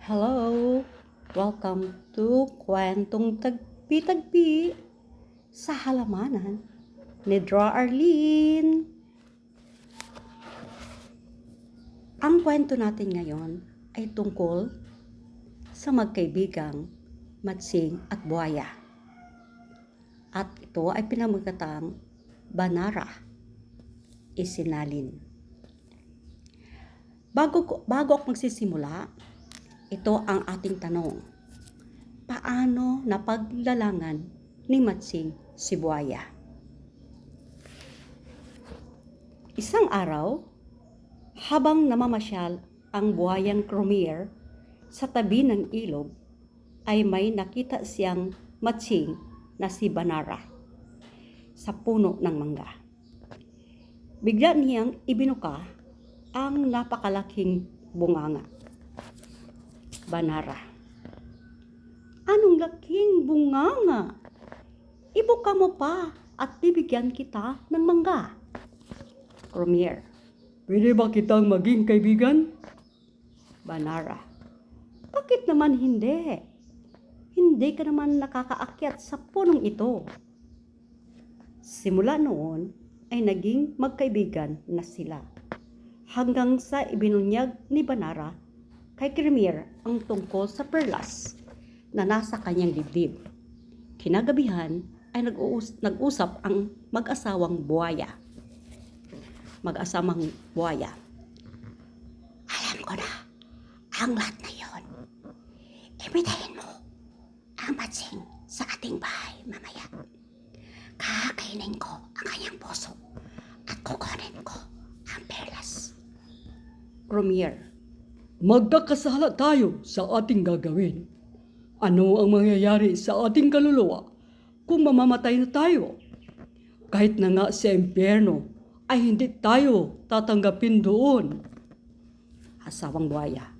Hello! Welcome to Kwentong Tagpi-Tagpi sa Halamanan ni Draw Arlene. Ang kwento natin ngayon ay tungkol sa magkaibigang Matsing at Buhaya. At ito ay pinamagatang Banara, Isinalin. Bago ako magsisimula, ito ang ating tanong. Paano napaglalangan ni Matsing si Buhaya? Isang araw, habang namamasyal ang buhayang Cromir sa tabi ng ilog, ay may nakita siyang Matsing na si Banara sa puno ng mangga. Bigla niyang ibinuka ang napakalaking bunganga. Banara: anong laking bunganga? Ibuka mo pa at bibigyan kita ng mangga. Cromir: pwede ba kitang maging kaibigan? Banara: bakit naman hindi? Hindi ka naman nakakaakyat sa punong ito. Simula noon ay naging magkaibigan na sila. Hanggang sa ibinunyag ni Banara kay Cromir ang tungkol sa perlas na nasa kanyang dibdib. Kinagabihan ay nag-usap ang mag-asawang buhaya. Alam ko na ang lahat na yon. Imitahin mo ang Matsing sa ating bahay mamaya. Kakainin ko ang kanyang puso at kukunin ko ang perlas. Cromir: magkakasala tayo sa ating gagawin. Ano ang mangyayari sa ating kaluluwa kung mamamatay na tayo? Kahit na nga sa impyerno ay hindi tayo tatanggapin doon. Asawang buhaya: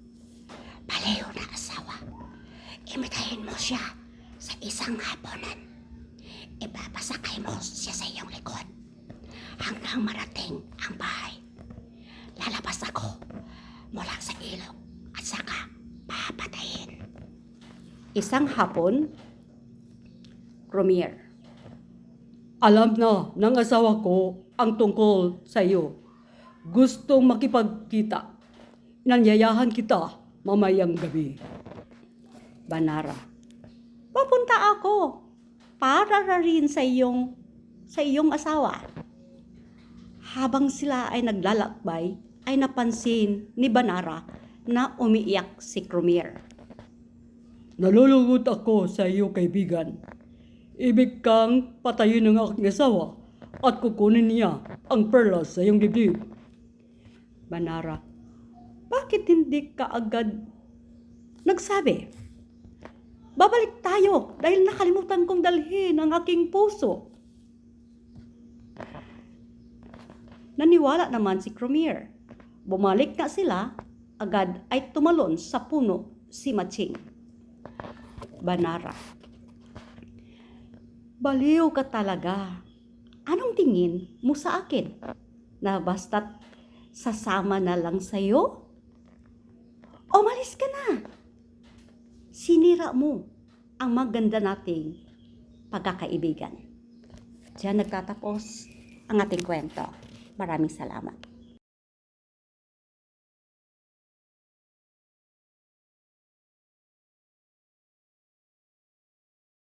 baliw na asawa. Imitahin mo siya sa isang hapunan. Ipapasakay mo siya sa iyong likod hanggang marating ang bahay. Lalabas ako mula sa ilog at saka papatayin. Isang hapon, Cromir: alam na ng asawa ko ang tungkol sa iyo. Gustong makipagkita. Nanyayahan kita mamayang gabi. Banara: papunta ako para rin sa iyong asawa. Habang sila ay naglalakbay, ay napansin ni Banara na umiiyak si Cromir. Nalulungkot ako sa iyo, kaibigan. Ibig kang patayin ng aking asawa at kukunin niya ang perlas sa iyong dibdib. Banara: bakit hindi ka agad nagsabi? Babalik tayo dahil nakalimutan kong dalhin ang aking puso. Naniwala naman si Cromir. Bumalik na sila, agad ay tumalon sa puno si Matsing. Banara: baliw ka talaga. Anong tingin mo sa akin? Na basta't sasama na lang sa'yo? Umalis ka na. Sinira mo ang maganda nating pagkakaibigan. Diyan nagtatapos ang ating kwento. Maraming salamat.